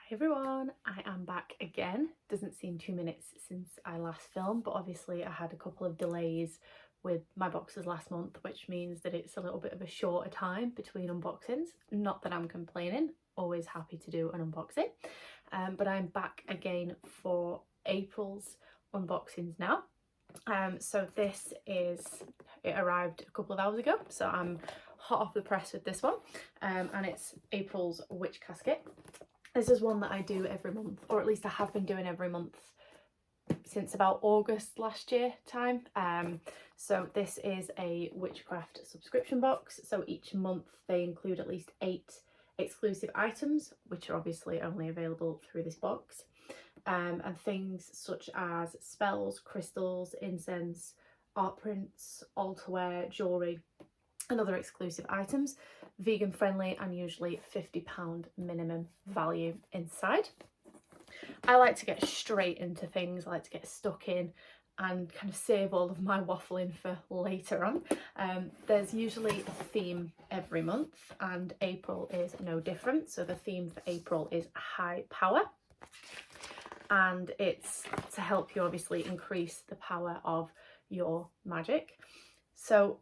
Hi everyone, I am back again. Doesn't seem 2 minutes since I last filmed, but obviously I had a couple of delays with my boxes last month, which means that it's a little bit of a shorter time between unboxings. Not that I'm complaining, always happy to do an unboxing, but I'm back again for April's unboxings now. So it arrived a couple of hours ago, so I'm hot off the press with this one, and it's April's Witch Casket. This is one that I do every month, or at least I have been doing every month since about August last year time. So this is a witchcraft subscription box. So each month they include at least 8 exclusive items, which are obviously only available through this box. And things such as spells, crystals, incense, art prints, altarware, jewellery, and other exclusive items, vegan friendly, and usually £50 minimum value inside. I like to get straight into things. I like to get stuck in and kind of save all of my waffling for later on. There's usually a theme every month, and April is no different. So the theme for April is high power, and it's to help you obviously increase the power of your magic. So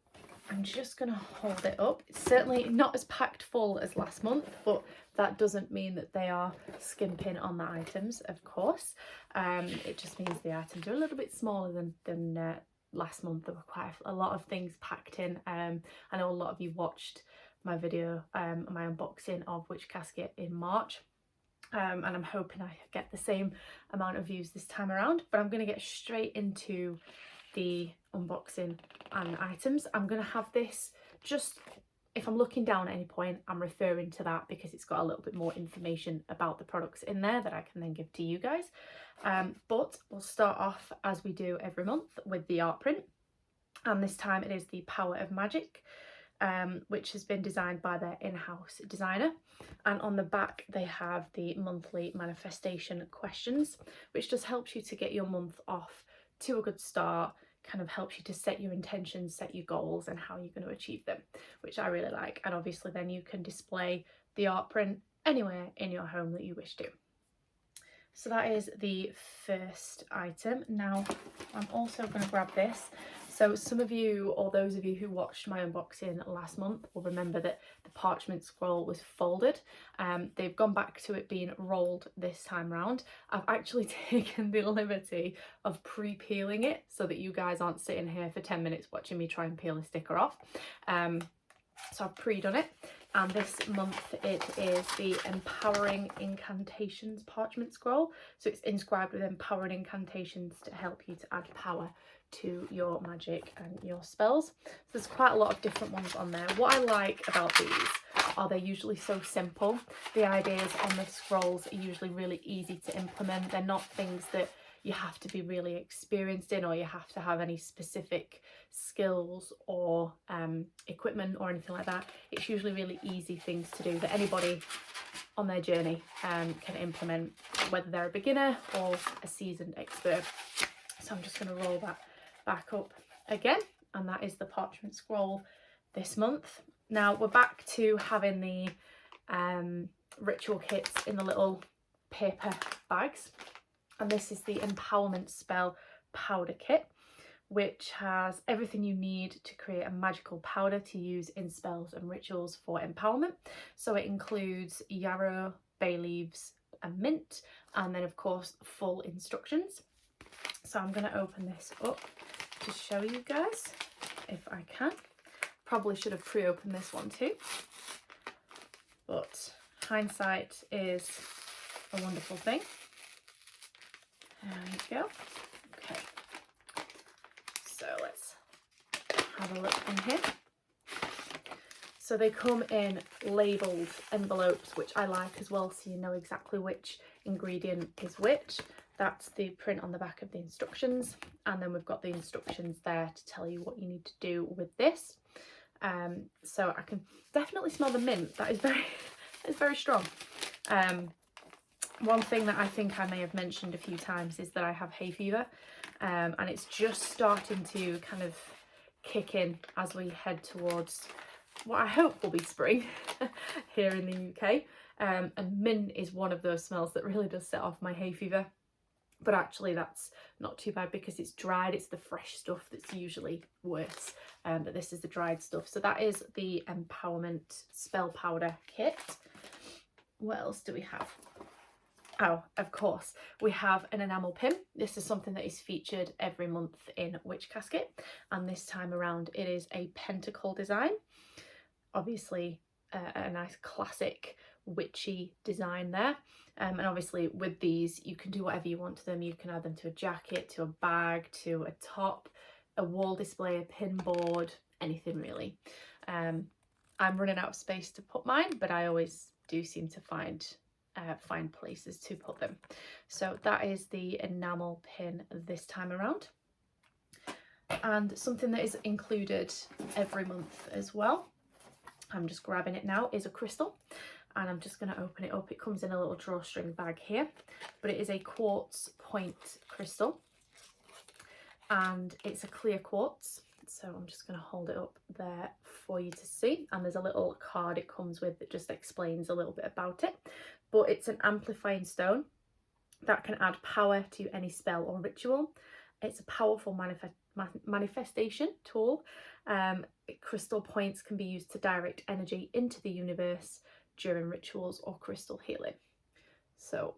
I'm just going to hold it up. It's certainly not as packed full as last month, but that doesn't mean that they are skimping on the items, of course. It just means the items are a little bit smaller than last month. There were quite a lot of things packed in. I know a lot of you watched my video, my unboxing of Witch Casket in March. And I'm hoping I get the same amount of views this time around, but I'm going to get straight into the unboxing and items. I'm going to have this, just if I'm looking down at any point, I'm referring to that because it's got a little bit more information about the products in there that I can then give to you guys. But we'll start off, as we do every month, with the art print, and this time it is the Power of Magic, which has been designed by their in-house designer. And on the back they have the monthly manifestation questions, which just helps you to get your month off to a good start, kind of helps you to set your intentions, set your goals, and how you're going to achieve them, which I really like. And obviously then you can display the art print anywhere in your home that you wish to. So that is the first item. Now I'm also going to grab this. So some of you, or those of you who watched my unboxing last month, will remember that the parchment scroll was folded. They've gone back to it being rolled this time round. I've actually taken the liberty of pre-peeling it so that you guys aren't sitting here for 10 minutes watching me try and peel a sticker off. So I've pre-done it. And this month it is the Empowering Incantations parchment scroll. So it's inscribed with empowering incantations to help you to add power to your magic and your spells. So there's quite a lot of different ones on there. What I like about these are they're usually so simple. The ideas on the scrolls are usually really easy to implement. They're not things that you have to be really experienced in, or you have to have any specific skills or equipment or anything like that. It's usually really easy things to do that anybody on their journey can implement, whether they're a beginner or a seasoned expert. So I'm just going to roll that back up again, and that is the parchment scroll this month. Now we're back to having the ritual kits in the little paper bags, and this is the Empowerment Spell Powder Kit, which has everything you need to create a magical powder to use in spells and rituals for empowerment. So it includes yarrow, bay leaves and mint, and then of course full instructions. So I'm going to open this up to show you guys if I can. Probably should have pre-opened this one too, but hindsight is a wonderful thing. There you go. Okay, so let's have a look in here. So they come in labelled envelopes, which I like as well, so you know exactly which ingredient is which. That's the print on the back of the instructions, and then we've got the instructions there to tell you what you need to do with this. So I can definitely smell the mint. That is very strong. One thing that I think I may have mentioned a few times is that I have hay fever, and it's just starting to kind of kick in as we head towards what I hope will be spring here in the UK. And mint is one of those smells that really does set off my hay fever. But actually that's not too bad because it's dried. It's the fresh stuff that's usually worse, but this is the dried stuff. So that is the Empowerment Spell Powder Kit. What else do we have? Oh, of course, we have an enamel pin. This is something that is featured every month in Witch Casket, and this time around it is a pentacle design. Obviously a nice classic witchy design there, and obviously with these you can do whatever you want to them. You can add them to a jacket, to a bag, to a top, a wall display, a pin board, anything really. I'm running out of space to put mine, but I always do seem to find places to put them. So that is the enamel pin this time around. And something that is included every month as well, I'm just grabbing it now, is a crystal, and I'm just going to open it up. It comes in a little drawstring bag here, but it is a quartz point crystal, and it's a clear quartz. So I'm just going to hold it up there for you to see, and there's a little card it comes with that just explains a little bit about it. But it's an amplifying stone that can add power to any spell or ritual. It's a powerful manifestation tool. Crystal points can be used to direct energy into the universe during rituals or crystal healing. So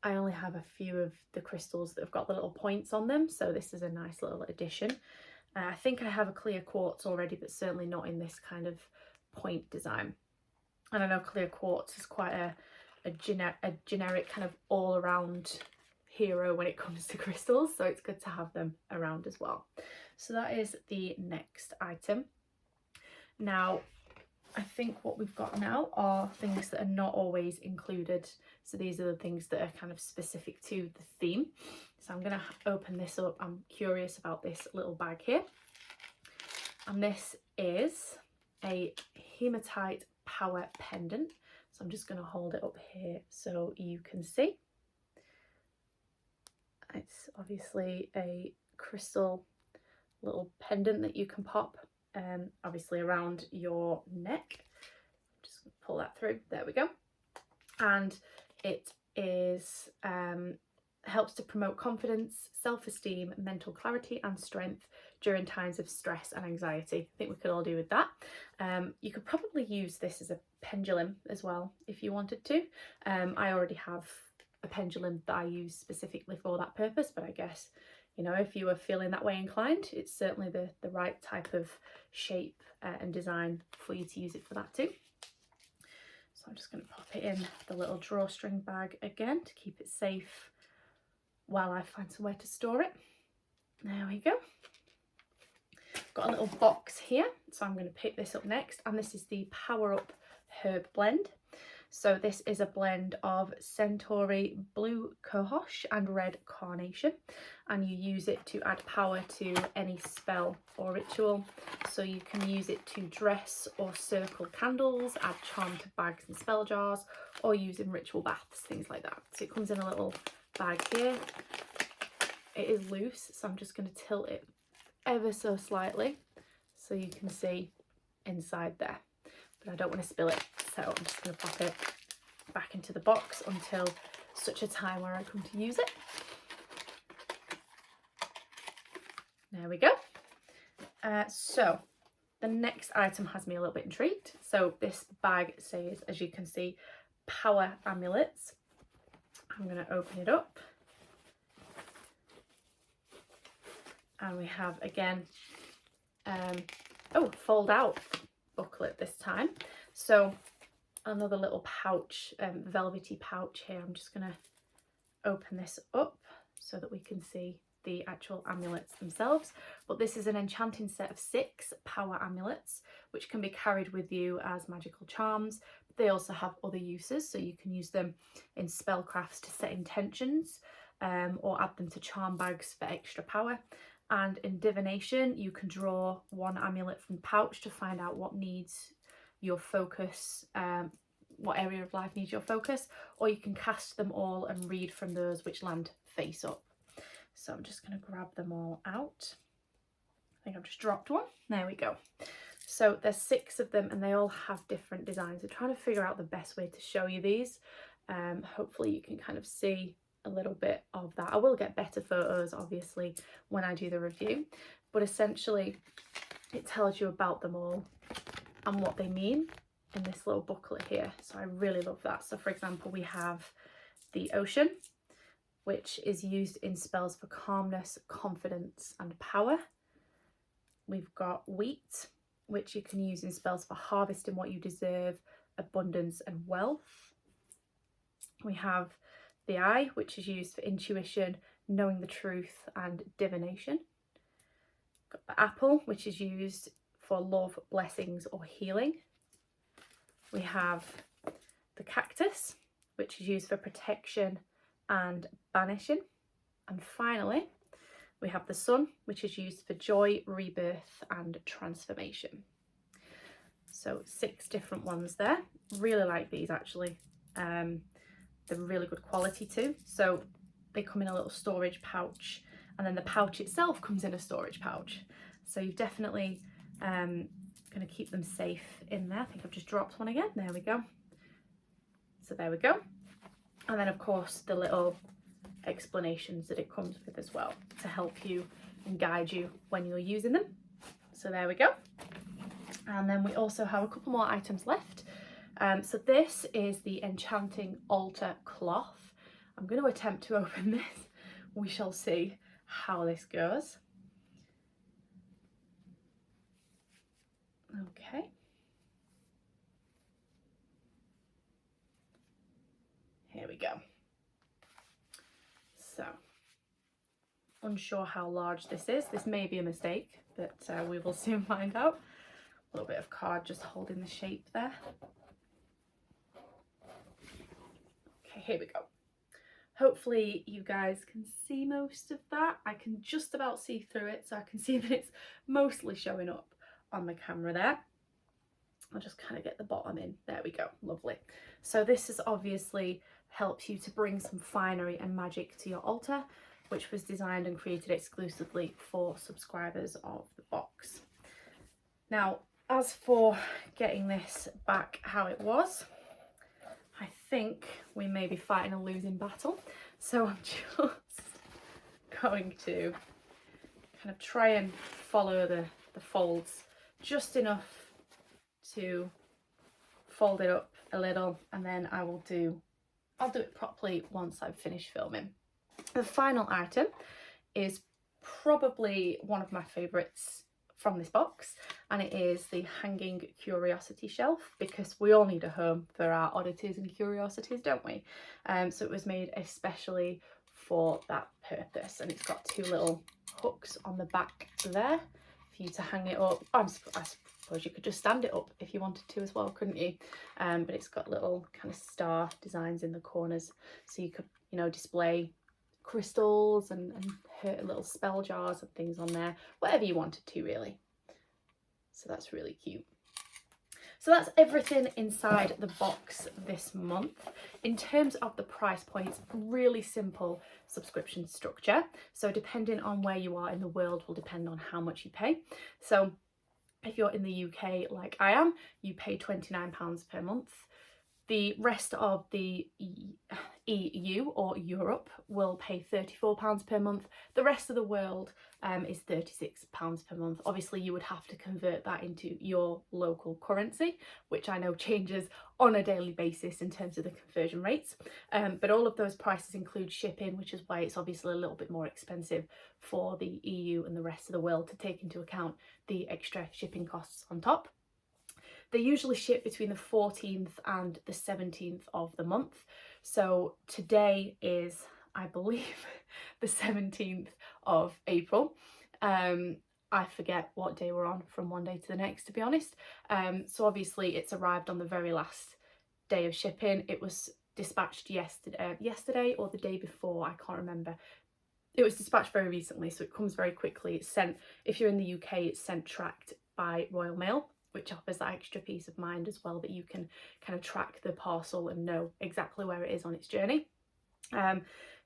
I only have a few of the crystals that have got the little points on them, so this is a nice little addition. I think I have a clear quartz already, but certainly not in this kind of point design. And I know clear quartz is quite a generic kind of all-around hero when it comes to crystals, so it's good to have them around as well. So that is the next item. Now I think what we've got now are things that are not always included, so these are the things that are kind of specific to the theme. So I'm going to open this up. I'm curious about this little bag here, and this is a hematite power pendant. So I'm just going to hold it up here so you can see. It's obviously a crystal little pendant that you can pop obviously around your neck. Just pull that through, there we go. And it is helps to promote confidence, self-esteem, mental clarity and strength during times of stress and anxiety. I think we could all do with that. You could probably use this as a pendulum as well if you wanted to. I already have a pendulum that I use specifically for that purpose, but I guess, you know, if you were feeling that way inclined, it's certainly the right type of shape and design for you to use it for that too. So I'm just going to pop it in the little drawstring bag again to keep it safe while I find somewhere to store it. There we go. Got a little box here, so I'm going to pick this up next, and this is the Power Up Herb Blend. So this is a blend of Centauri, Blue Cohosh and Red Carnation, and you use it to add power to any spell or ritual. So you can use it to dress or circle candles, add charm to bags and spell jars, or use in ritual baths, things like that. So it comes in a little bag here. It is loose, so I'm just going to tilt it ever so slightly so you can see inside there, but I don't want to spill it, so I'm just going to pop it back into the box until such a time where I come to use it. There we go. So the next item has me a little bit intrigued. So this bag says, as you can see, Power Amulets. I'm going to open it up, and we have again fold out booklet this time. So another little pouch, velvety pouch here. I'm just going to open this up so that we can see the actual amulets themselves. But this is an enchanting set of 6 power amulets which can be carried with you as magical charms. They also have other uses, so you can use them in spellcrafts to set intentions, or add them to charm bags for extra power. And in divination, you can draw 1 amulet from the pouch to find out what needs your focus, what area of life needs your focus, or you can cast them all and read from those which land face up. So I'm just going to grab them all out. I think I've just dropped one. There we go. So there's 6 of them and they all have different designs. I'm trying to figure out the best way to show you these. Hopefully you can kind of see a little bit of that. I will get better photos obviously when I do the review, but essentially it tells you about them all and what they mean in this little booklet here. So I really love that. So for example, we have the Ocean, which is used in spells for calmness, confidence and power. We've got Wheat, which you can use in spells for harvesting what you deserve, abundance and wealth. We have the Eye, which is used for intuition, knowing the truth and divination. Got the Apple, which is used for love, blessings or healing. We have the Cactus, which is used for protection and banishing. And finally, we have the Sun, which is used for joy, rebirth and transformation. So 6 different ones there. Really like these actually. They're really good quality too. So they come in a little storage pouch, and then the pouch itself comes in a storage pouch. So you've definitely going to keep them safe in there. I think I've just dropped one again. There we go. So there we go. And then of course the little explanations that it comes with as well to help you and guide you when you're using them. So there we go. And then we also have a couple more items left. So this is the Enchanting Altar Cloth. I'm going to attempt to open this. We shall see how this goes. Okay. Here we go. So, unsure how large this is. This may be a mistake, but we will soon find out. A little bit of card just holding the shape there. Okay, here we go. Hopefully you guys can see most of that. I can just about see through it, so I can see that it's mostly showing up on the camera there. I'll just kind of get the bottom in. There we go, lovely. So this is obviously helps you to bring some finery and magic to your altar, which was designed and created exclusively for subscribers of the box. Now, as for getting this back how it was, I think we may be fighting a losing battle. So I'm just going to kind of try and follow the folds just enough to fold it up a little, and then I'll do it properly once I've finished filming. The final item is probably one of my favourites from this box, and it is the hanging curiosity shelf, because we all need a home for our oddities and curiosities, don't we? So it was made especially for that purpose, and it's got 2 little hooks on the back there for you to hang it up. I suppose you could just stand it up if you wanted to as well, couldn't you? But it's got little kind of star designs in the corners, so you could, you know, display crystals and little spell jars and things on there, whatever you wanted to really. So that's really cute. So that's everything inside the box this month. In terms of the price points, really simple subscription structure. So depending on where you are in the world will depend on how much you pay. So if you're in the UK like I am, you pay £29 per month. The rest of the EU or Europe will pay £34 per month. The rest of the world is £36 per month. Obviously, you would have to convert that into your local currency, which I know changes on a daily basis in terms of the conversion rates. But all of those prices include shipping, which is why it's obviously a little bit more expensive for the EU and the rest of the world to take into account the extra shipping costs on top. They usually ship between the 14th and the 17th of the month. So today is, I believe, the 17th of April. I forget what day we're on from one day to the next, to be honest. So obviously it's arrived on the very last day of shipping. It was dispatched yesterday or the day before, I can't remember. It was dispatched very recently, so it comes very quickly. It's sent, if you're in the UK, it's sent tracked by Royal Mail, which offers that extra peace of mind as well, that you can kind of track the parcel and know exactly where it is on its journey.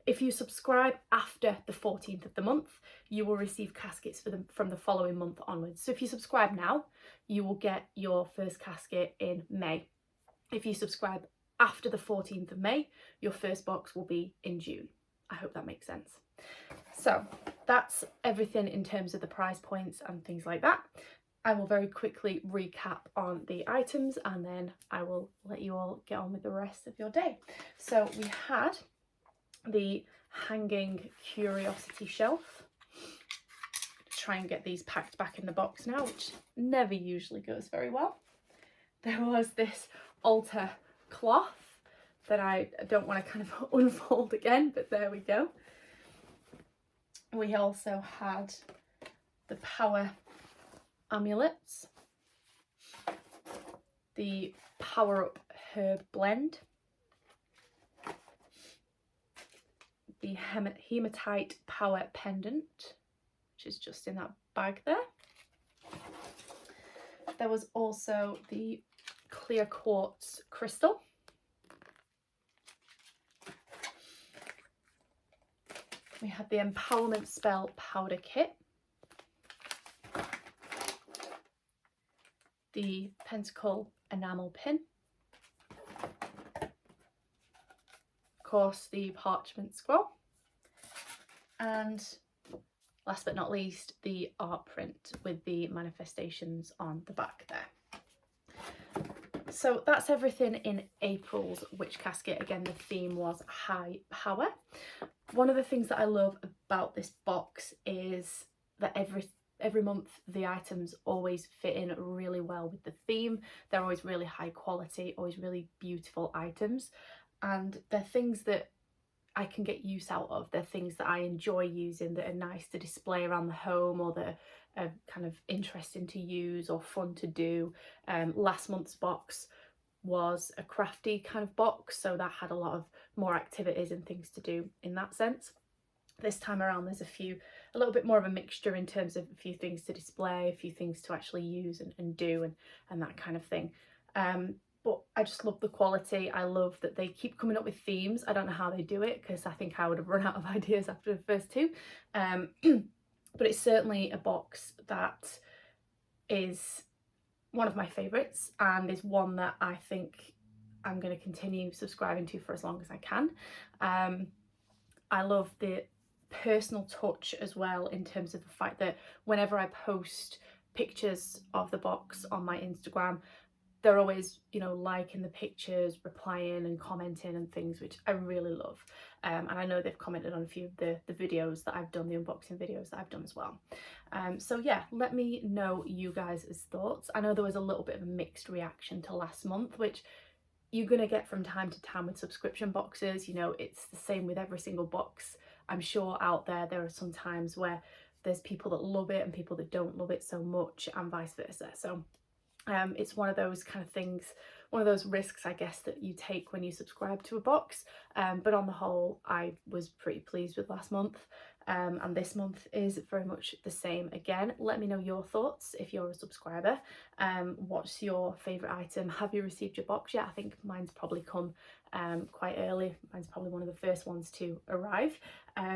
If you subscribe after the 14th of the month, you will receive caskets from the following month onwards. So if you subscribe now, you will get your first casket in May. If you subscribe after the 14th of May, your first box will be in June. I hope that makes sense. So that's everything in terms of the price points and things like that. I will very quickly recap on the items and then I will let you all get on with the rest of your day. So we had the hanging curiosity shelf. Try and get these packed back in the box now, which never usually goes very well. There was this altar cloth that I don't want to kind of unfold again, but there we go. We also had the power amulets, the Power Up herb blend, the hematite power pendant, which is just in that bag there. There was also the clear quartz crystal. We had the empowerment spell powder kit, the pentacle enamel pin, of course the parchment scroll, and last but not least the art print with the manifestations on the back there. So that's everything in April's Witch Casket. Again, the theme was high power. One of the things that I love about this box is that every month the items always fit in really well with the theme. They're always really high quality, always really beautiful items, and they're things that I can get use out of. They're things that I enjoy using, that are nice to display around the home, or that are kind of interesting to use or fun to do. Last month's box was a crafty kind of box, so that had a lot of more activities and things to do in that sense. This time around there's a little bit more of a mixture in terms of a few things to display, a few things to actually use and do and that kind of thing. But I just love the quality. I love that they keep coming up with themes. I don't know how they do it, because I think I would have run out of ideas after the first two. But it's certainly a box that is one of my favourites and is one that I think I'm going to continue subscribing to for as long as I can. I love the personal touch as well, in terms of the fact that whenever I post pictures of the box on my Instagram, they're always, you know, liking the pictures, replying and commenting and things, which I really love. And I know they've commented on a few of the videos that I've done, the unboxing videos that I've done as well. So yeah, let me know you guys' thoughts. I know there was a little bit of a mixed reaction to last month, which you're going to get from time to time with subscription boxes. You know, it's the same with every single box. I'm sure out there are some times where there's people that love it and people that don't love it so much, and vice versa. So it's one of those kind of things, one of those risks, I guess, that you take when you subscribe to a box. But on the whole, I was pretty pleased with last month. And this month is very much the same again. Let me know your thoughts if you're a subscriber. What's your favourite item? Have you received your box yet? I think mine's probably come quite early. Mine's probably one of the first ones to arrive.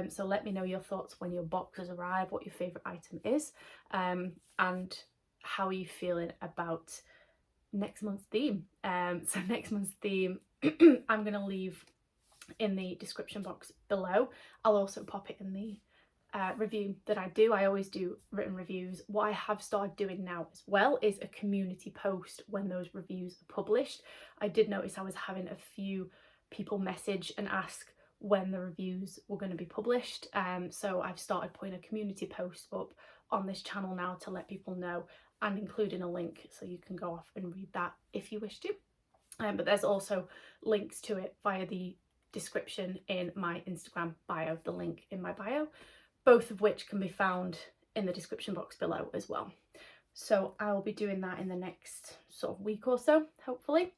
So let me know your thoughts when your boxes arrive, what your favourite item is, and how are you feeling about next month's theme. So next month's theme I'm going to leave in the description box below. I'll also pop it in the review that I do. I always do written reviews. What I have started doing now as well is a community post when those reviews are published. I did notice I was having a few people message and ask when the reviews were going to be published. So I've started putting a community post up on this channel now to let people know, and including a link so you can go off and read that if you wish to. But there's also links to it via the description in my Instagram bio, the link in my bio, both of which can be found in the description box below as well. So I'll be doing that in the next sort of week or so, hopefully.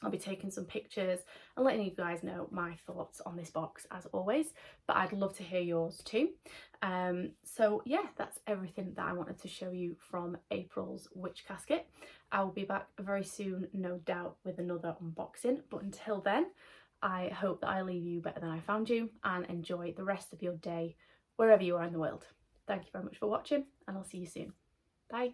I'll be taking some pictures and letting you guys know my thoughts on this box as always, but I'd love to hear yours too. So yeah, that's everything that I wanted to show you from April's Witch Casket. I will be back very soon, no doubt, with another unboxing, but until then, I hope that I leave you better than I found you, and enjoy the rest of your day wherever you are in the world. Thank you very much for watching, and I'll see you soon. Bye.